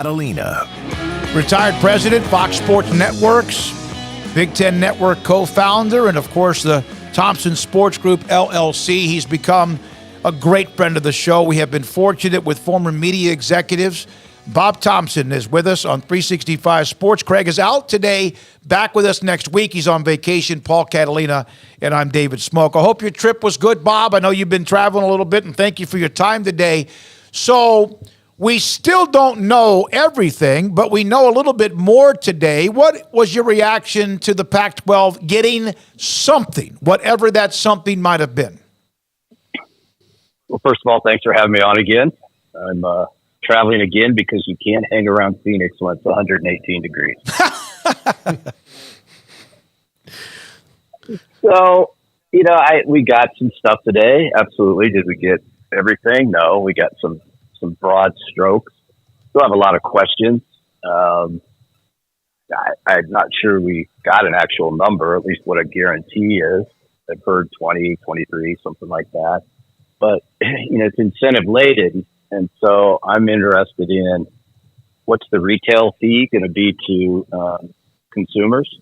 Catalina. Retired president, Fox Sports Networks, Big Ten Network co-founder, and of course the Thompson Sports Group, LLC. He's become a great friend of the show. We have been fortunate with former media executives. Bob Thompson is with us on 365 Sports. Craig is out today, back with us next week. He's on vacation. Paul Catalina, and I'm David Smoak. I hope your trip was good, Bob. I know you've been traveling a little bit, and thank you for your time today. So we still don't know everything, but we know a little bit more today. What was your reaction to the Pac-12 getting something, whatever that something might have been? Well, first of all, thanks for having me on again. I'm traveling again because you can't hang around Phoenix when it's 118 degrees. So, we got some stuff today. Absolutely. Did we get everything? No, we got some broad strokes. Still have a lot of questions. I'm not sure we got an actual number, at least what a guarantee is. I've heard 20, 23, something like that. But, it's incentive laden. And so I'm interested in what's the retail fee going to be to consumers?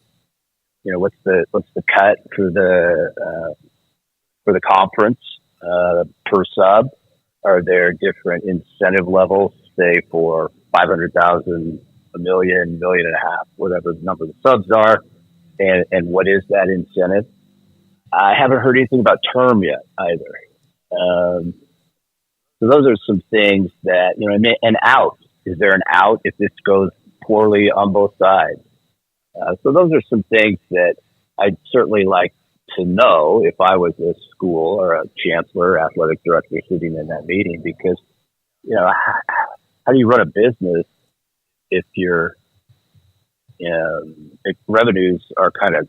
What's the cut for the conference per sub? Are there different incentive levels, say for 500,000, a million, million and a half, whatever the number of the subs are, and what is that incentive? I haven't heard anything about term yet either. So those are some things that, an out. Is there an out if this goes poorly on both sides? So those are some things that I'd certainly like to know if I was a school or a chancellor, athletic director sitting in that meeting, because, how do you run a business if if revenues are kind of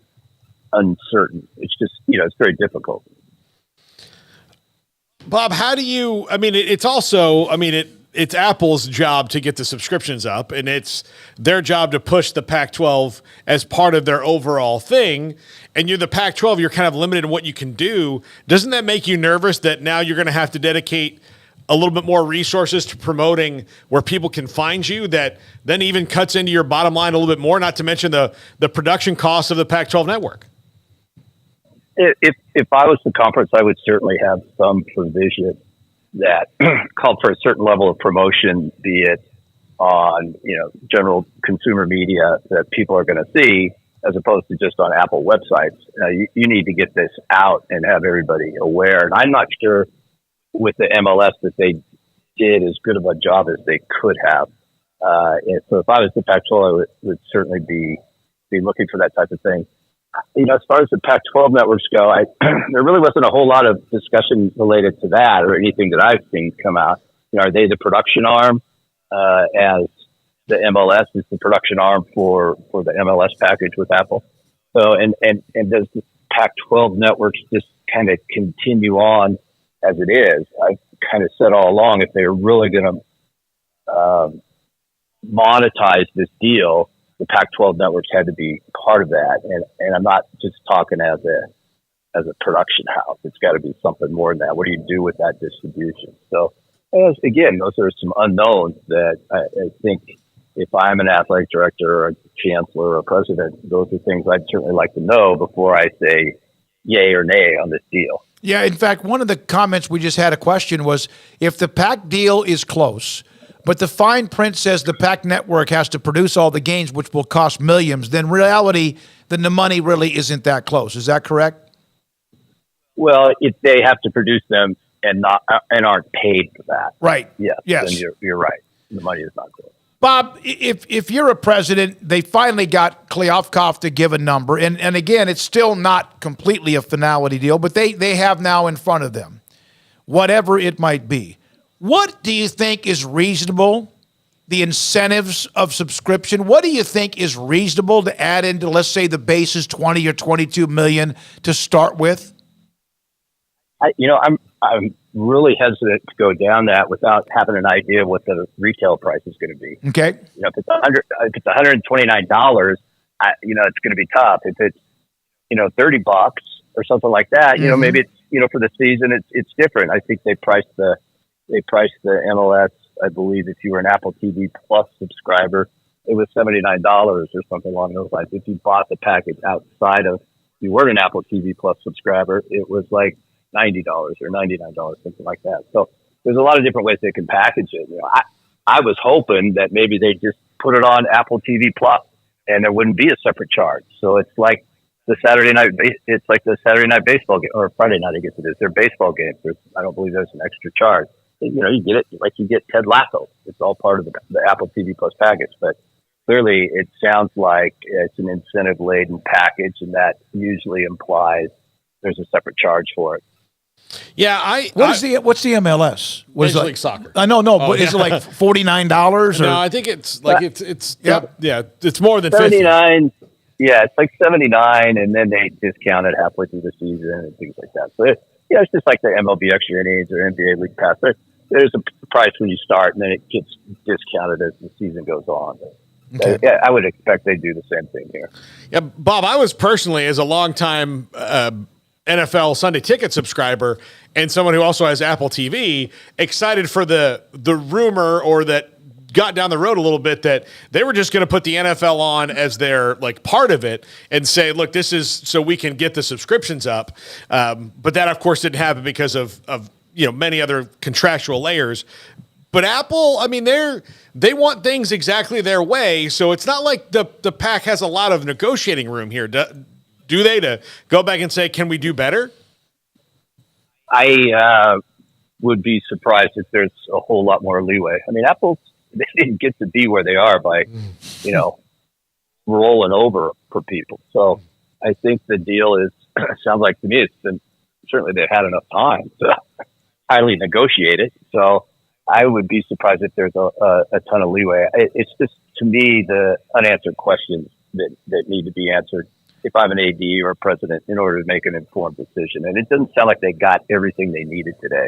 uncertain? It's just, it's very difficult. Bob, how do you, it's Apple's job to get the subscriptions up, and it's their job to push the Pac-12 as part of their overall thing. And you're the Pac-12, you're kind of limited in what you can do. Doesn't that make you nervous that now you're going to have to dedicate a little bit more resources to promoting where people can find you, that then even cuts into your bottom line a little bit more, not to mention the production costs of the Pac-12 network? If I was the conference, I would certainly have some provision that called for a certain level of promotion, be it on, general consumer media that people are going to see, as opposed to just on Apple websites. You need to get this out and have everybody aware. And I'm not sure with the MLS that they did as good of a job as they could have. And so if I was the Pac-12, I would certainly be looking for that type of thing. As far as the Pac-12 networks go, there really wasn't a whole lot of discussion related to that or anything that I've seen come out. Are they the production arm, as the MLS is the production arm for the MLS package with Apple? So, and does the Pac-12 networks just kind of continue on as it is? I've kind of said all along, if they're really going to monetize this deal, the Pac-12 networks had to be part of that. And I'm not just talking as a production house. It's got to be something more than that. What do you do with that distribution? So, again, those are some unknowns that I think if I'm an athletic director or a chancellor or a president, those are things I'd certainly like to know before I say yay or nay on this deal. Yeah, in fact, one of the comments we just had a question was, if the Pac deal is close, but the fine print says the Pac network has to produce all the games, which will cost millions, then reality, then the money really isn't that close. Is that correct? Well, if they have to produce them and aren't paid for that. Right. Yes. Yes. Then you're right. The money is not close. Bob, if you're a president, they finally got Kliavkoff to give a number. And again, it's still not completely a finality deal, but they have now in front of them, whatever it might be. What do you think is reasonable, the incentives of subscription? What do you think is reasonable to add into, let's say the base is 20 or 22 million to start with? I'm really hesitant to go down that without having an idea of what the retail price is going to be. Okay. If it's $129, it's going to be tough. If it's, $30 or something like that, maybe it's, for the season, it's different. I think they priced the MLS I believe if you were an Apple TV Plus subscriber, it was $79 or something along those lines. If you bought the package outside of, you weren't an Apple TV Plus subscriber, it was like $90 or $99, something like that. So there's a lot of different ways they can package it. I was hoping that maybe they just put it on Apple TV Plus and there wouldn't be a separate charge. So it's like the Saturday night baseball game, or Friday night, I guess it is. They're baseball games. I don't believe there's an extra charge. You get it like you get Ted Lasso. It's all part of the Apple TV Plus package. But clearly, it sounds like it's an incentive-laden package, and that usually implies there's a separate charge for it. Yeah, what's the MLS? Major League Soccer. I know, but is it like $49? No, I think it's like it's more than 50. 79. Yeah, it's like 79, and then they discount it halfway through the season and things like that. So it's just like the MLB extra innings or NBA League Pass. There's a price when you start, and then it gets discounted as the season goes on. Okay. Yeah, I would expect they do the same thing here. Yeah, Bob, I was personally, as a longtime NFL Sunday Ticket subscriber and someone who also has Apple TV, excited for the rumor, or that got down the road a little bit, that they were just going to put the NFL on as their like part of it and say, look, this is so we can get the subscriptions up. But that, of course, didn't happen because of many other contractual layers. But Apple, I mean, they want things exactly their way, so it's not like the PAC has a lot of negotiating room here. Do they, to go back and say, can we do better? I would be surprised if there's a whole lot more leeway. I mean, they didn't get to be where they are by, rolling over for people. So I think the deal sounds like to me, certainly they've had enough time to highly negotiate it. So I would be surprised if there's a ton of leeway. It's just, to me, the unanswered questions that need to be answered if I'm an AD or a president in order to make an informed decision. And it doesn't sound like they got everything they needed today.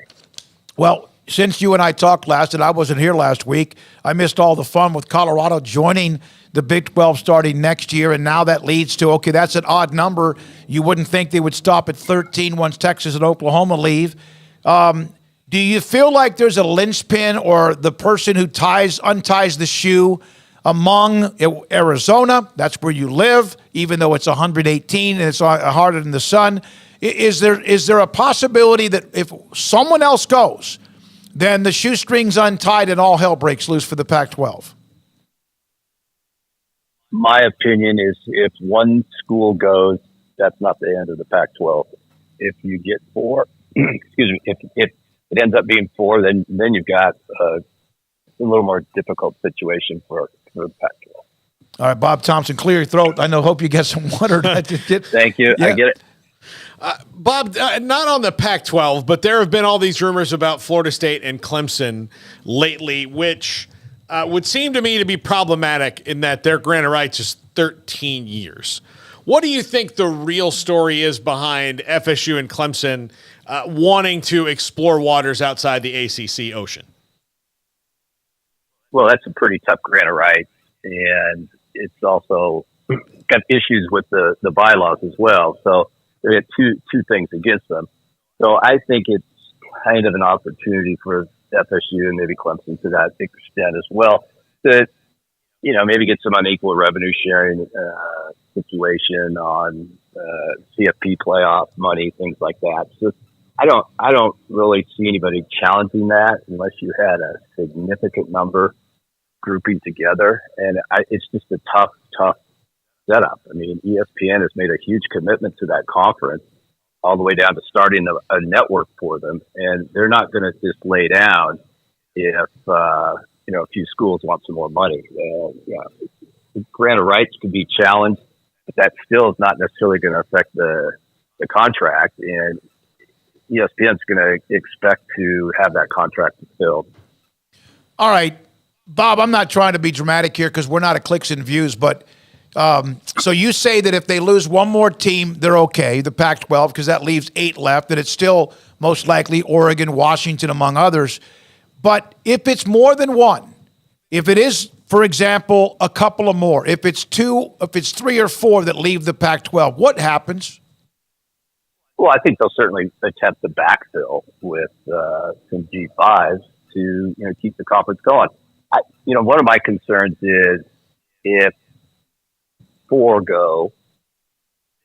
Well, since you and I talked last, and I wasn't here last week, I missed all the fun with Colorado joining the Big 12 starting next year, and now that leads to, okay, that's an odd number. You wouldn't think they would stop at 13 once Texas and Oklahoma leave. Do you feel like there's a linchpin or the person who unties the shoe among Arizona? That's where you live, even though it's 118 and it's harder than the sun. Is there a possibility that if someone else goes, then the shoestring's untied and all hell breaks loose for the Pac-12? My opinion is if one school goes, that's not the end of the Pac-12. If you get four, excuse me, if it ends up being four, then you've got a little more difficult situation for the Pac-12. All right, Bob Thompson, clear your throat. Hope you get some water. Thank you. Yeah. I get it. Bob, not on the Pac-12, but there have been all these rumors about Florida State and Clemson lately, which would seem to me to be problematic in that their grant of rights is 13 years. What do you think the real story is behind FSU and Clemson wanting to explore waters outside the ACC ocean? Well, that's a pretty tough grant of rights, and it's also got issues with the bylaws as well. So they had two things against them. So I think it's kind of an opportunity for FSU and maybe Clemson to that extent as well to, maybe get some unequal revenue sharing situation on CFP playoff money, things like that. So I don't really see anybody challenging that unless you had a significant number grouping together. And it's just a tough setup. I mean, ESPN has made a huge commitment to that conference all the way down to starting a network for them. And they're not going to just lay down if, a few schools want some more money. Grant of rights could be challenged, but that still is not necessarily going to affect the contract. And ESPN's going to expect to have that contract fulfilled. All right, Bob, I'm not trying to be dramatic here because we're not at clicks and views, but so you say that if they lose one more team, they're okay, the Pac-12, because that leaves 8 left, and it's still most likely Oregon, Washington, among others. But if it's more than one, if it is, for example, a couple of more, if it's 2, if it's 3 or 4 that leave the Pac-12, what happens? Well, I think they'll certainly attempt to backfill with some G5s. to, keep the conference going. One of my concerns is if 4 go,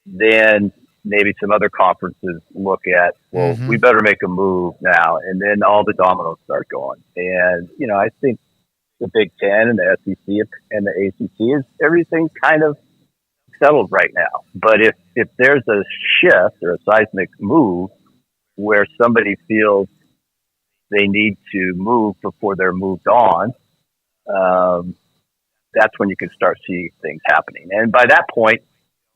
then maybe some other conferences look at, well, we better make a move now. And then all the dominoes start going. And, I think the Big Ten and the SEC and the ACC is everything kind of settled right now. But if there's a shift or a seismic move where somebody feels they need to move before they're moved on, that's when you can start seeing things happening. And by that point,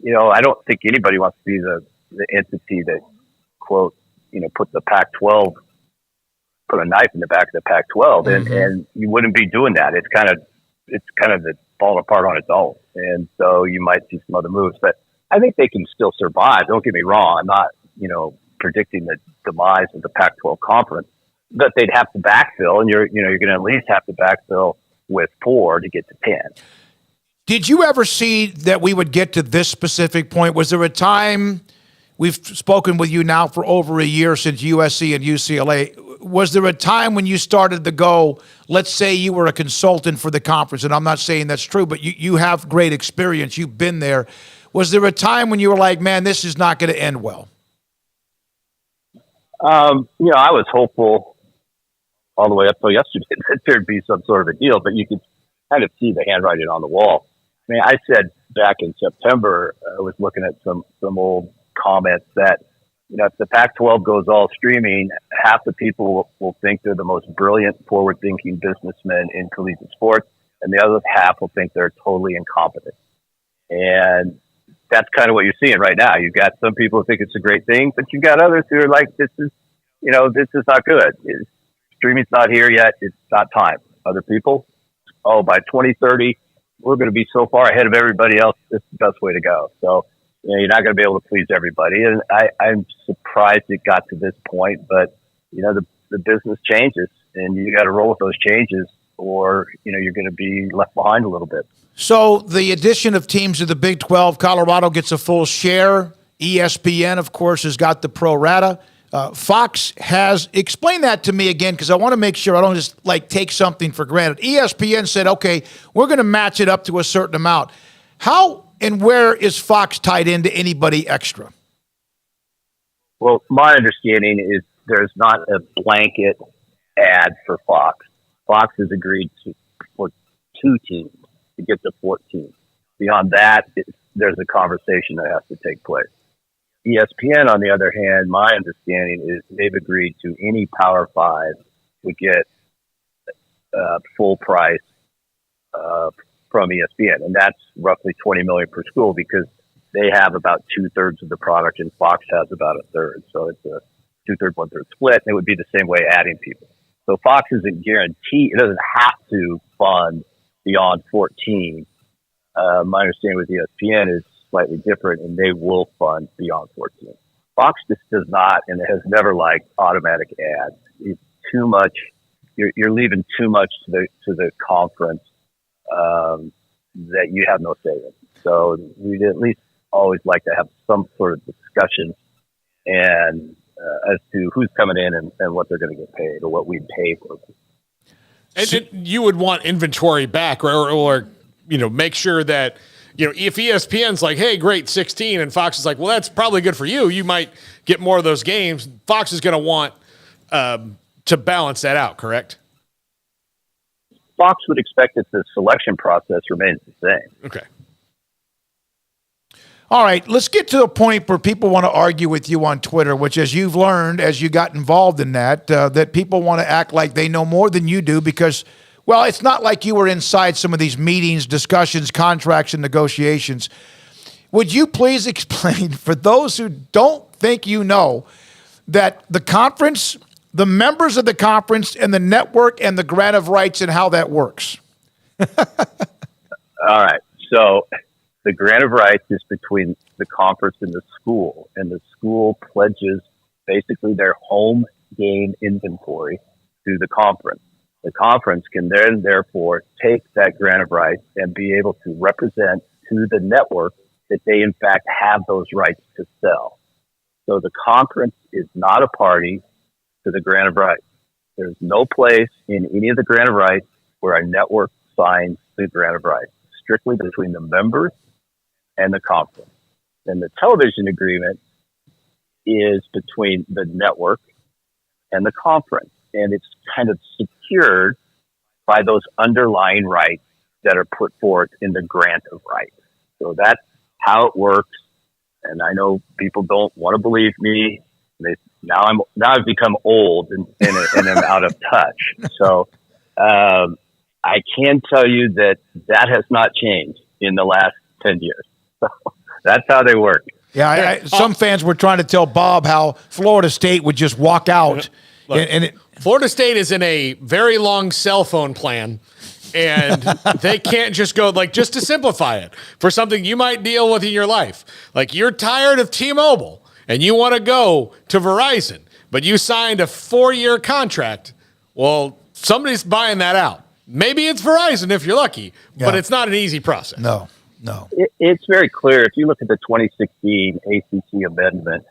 I don't think anybody wants to be the entity that, quote, put the Pac-12, put a knife in the back of the Pac-12, and you wouldn't be doing that. It's kind of falling apart on its own. And so you might see some other moves, but I think they can still survive. Don't get me wrong. I'm not, predicting the demise of the Pac-12 conference, but they'd have to backfill, and you're going to at least have to backfill with 4 to get to 10. Did you ever see that we would get to this specific point? Was there a time, we've spoken with you now for over a year since USC and UCLA, was there a time when you started to go, let's say you were a consultant for the conference, and I'm not saying that's true, but you have great experience, you've been there. Was there a time when you were like, man, this is not going to end well? I was hopeful all the way up till yesterday that there'd be some sort of a deal, but you could kind of see the handwriting on the wall. I mean, I said back in September, I was looking at some old comments that, if the Pac-12 goes all streaming, half the people will think they're the most brilliant, forward-thinking businessmen in collegiate sports, and the other half will think they're totally incompetent. And that's kind of what you're seeing right now. You've got some people who think it's a great thing, but you've got others who are like, this is not good. Streaming's not here yet. It's not time. Other people, by 2030, we're going to be so far ahead of everybody else. This is the best way to go. So, you're not going to be able to please everybody. And I'm surprised it got to this point, but the business changes and you got to roll with those changes or, you're going to be left behind a little bit. So the addition of teams to the Big 12, Colorado gets a full share. ESPN, of course, has got the pro rata. Fox has explained that to me again, because I want to make sure I don't just take something for granted. ESPN said, okay, we're going to match it up to a certain amount. How and where is Fox tied into anybody extra? Well, my understanding is there's not a blanket ad for Fox. Fox has agreed for 2 teams to get to 14. Beyond that, there's a conversation that has to take place. ESPN, on the other hand, my understanding is they've agreed to any Power 5 would get full price from ESPN, and that's roughly $20 million per school because they have about 2/3 of the product and Fox has about 1/3. So it's a 2/3, 1/3 split, and it would be the same way adding people. So Fox isn't guaranteed; it doesn't have to fund beyond 14. My understanding with ESPN is slightly different, and they will fund beyond 14. Fox just does not, and it has never liked automatic ads. It's too much. You're leaving too much to the conference that you have no say in. So we'd at least always like to have some sort of discussion and as to who's coming in and what they're going to get paid or what we'd pay for them. And you would want inventory back or make sure that, if ESPN's like, hey, great, 16, and Fox is like, well, that's probably good for you. You might get more of those games. Fox is going to want to balance that out, correct? Fox would expect that the selection process remains the same. Okay. All right, let's get to a point where people want to argue with you on Twitter, which, as you've learned, as you got involved in that people want to act like they know more than you do because, well, it's not like you were inside some of these meetings, discussions, contracts, and negotiations. Would you please explain, for those who don't think you know, that the conference, the members of the conference, and the network and the grant of rights and how that works? All right, so the grant of rights is between the conference and the school pledges basically their home game inventory to the conference. The conference can then, therefore, take that grant of rights and be able to represent to the network that they, in fact, have those rights to sell. So the conference is not a party to the grant of rights. There's no place in any of the grant of rights where a network signs the grant of rights, strictly between the members and the conference. And the television agreement is between the network and the conference. And it's kind of secured by those underlying rights that are put forth in the grant of rights. So that's how it works. And I know people don't want to believe me. Now I've become old and I'm out of touch. So I can tell you that has not changed in the last 10 years. So that's how they work. Yeah, some fans were trying to tell Bob how Florida State would just walk out. Look, Florida State is in a very long cell phone plan, and they can't just go, like, just to simplify it, for something you might deal with in your life. Like, you're tired of T-Mobile, and you want to go to Verizon, but you signed a 4-year contract. Well, somebody's buying that out. Maybe it's Verizon if you're lucky, but it's not an easy process. No. It's very clear. If you look at the 2016 ACC amendment,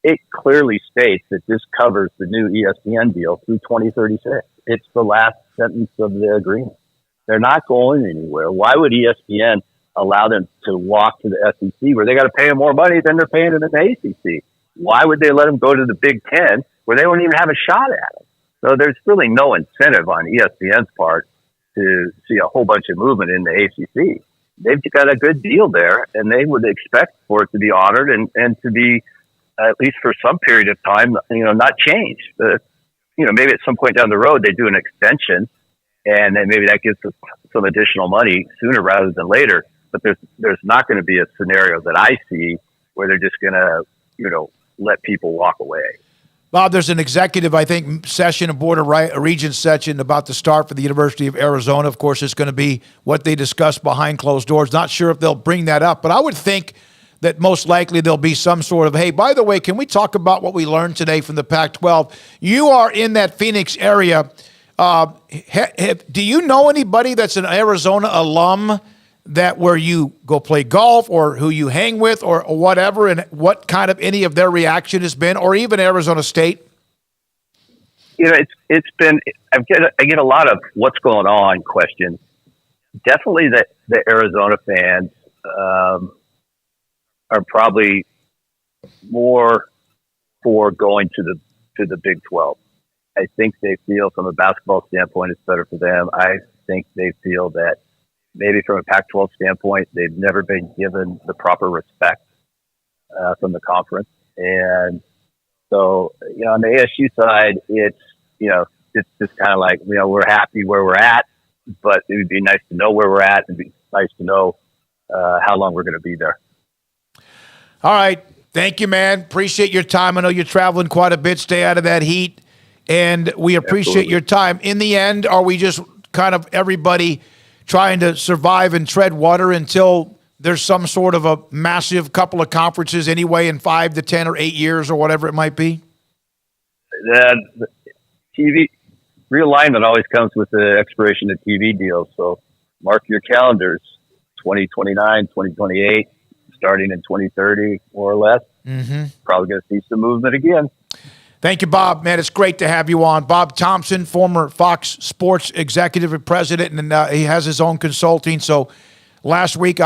it clearly states that this covers the new ESPN deal through 2036. It's the last sentence of the agreement. They're not going anywhere. Why would ESPN allow them to walk to the SEC where they got to pay them more money than they're paying them in the ACC? Why would they let them go to the Big Ten where they won't even have a shot at it? So there's really no incentive on ESPN's part to see a whole bunch of movement in the ACC. They've got a good deal there, and they would expect for it to be honored and to be, at least for some period of time, not changed. Maybe at some point down the road, they do an extension, and then maybe that gives us some additional money sooner rather than later. But there's not going to be a scenario that I see where they're just going to, let people walk away. Bob, there's an executive, I think, session, a Board of Regents session about to start for the University of Arizona. Of course, it's going to be what they discuss behind closed doors. Not sure if they'll bring that up, but I would think that most likely there'll be some sort of, hey, by the way, can we talk about what we learned today from the Pac-12? You are in that Phoenix area. Do you know anybody that's an Arizona alum that where you go play golf or who you hang with or whatever, and what kind of any of their reaction has been, or even Arizona State? It's been, I get a lot of what's going on questions. Definitely the Arizona fans are probably more for going to the Big 12. I think they feel from a basketball standpoint it's better for them. I think they feel that maybe from a Pac-12 standpoint, they've never been given the proper respect from the conference. And so, on the ASU side, it's just kind of like, we're happy where we're at, but it would be nice to know where we're at and be nice to know how long we're going to be there. All right. Thank you, man. Appreciate your time. I know you're traveling quite a bit. Stay out of that heat. And we appreciate your time. In the end, are we just kind of everybody trying to survive and tread water until there's some sort of a massive couple of conferences anyway in 5 to 10 or 8 years or whatever it might be? The TV realignment always comes with the expiration of TV deals. So mark your calendars, 2029, 2028, starting in 2030, more or less. Mm-hmm. Probably going to see some movement again. Thank you, Bob. Man, it's great to have you on. Bob Thompson, former Fox Sports executive and president, and he has his own consulting. So last week